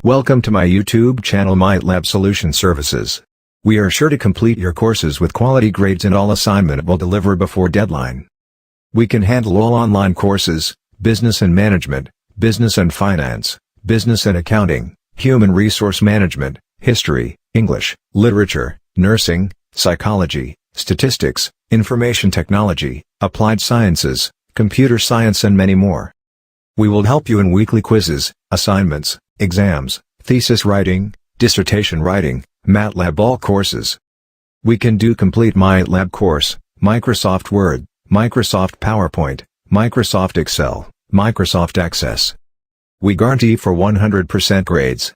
Welcome to my YouTube channel MyLab Solution Services. We are sure to complete your courses with quality grades and all assignment will deliver before deadline. We can handle all online courses, business and management, business and finance, business and accounting, human resource management, history, English, literature, nursing, psychology, statistics, information technology, applied sciences, computer science and many more. We will help you in weekly quizzes, assignments, exams, thesis writing, dissertation writing, MATLAB all courses. We can do complete MyLab course, Microsoft Word, Microsoft PowerPoint, Microsoft Excel, Microsoft Access. We guarantee for 100% grades.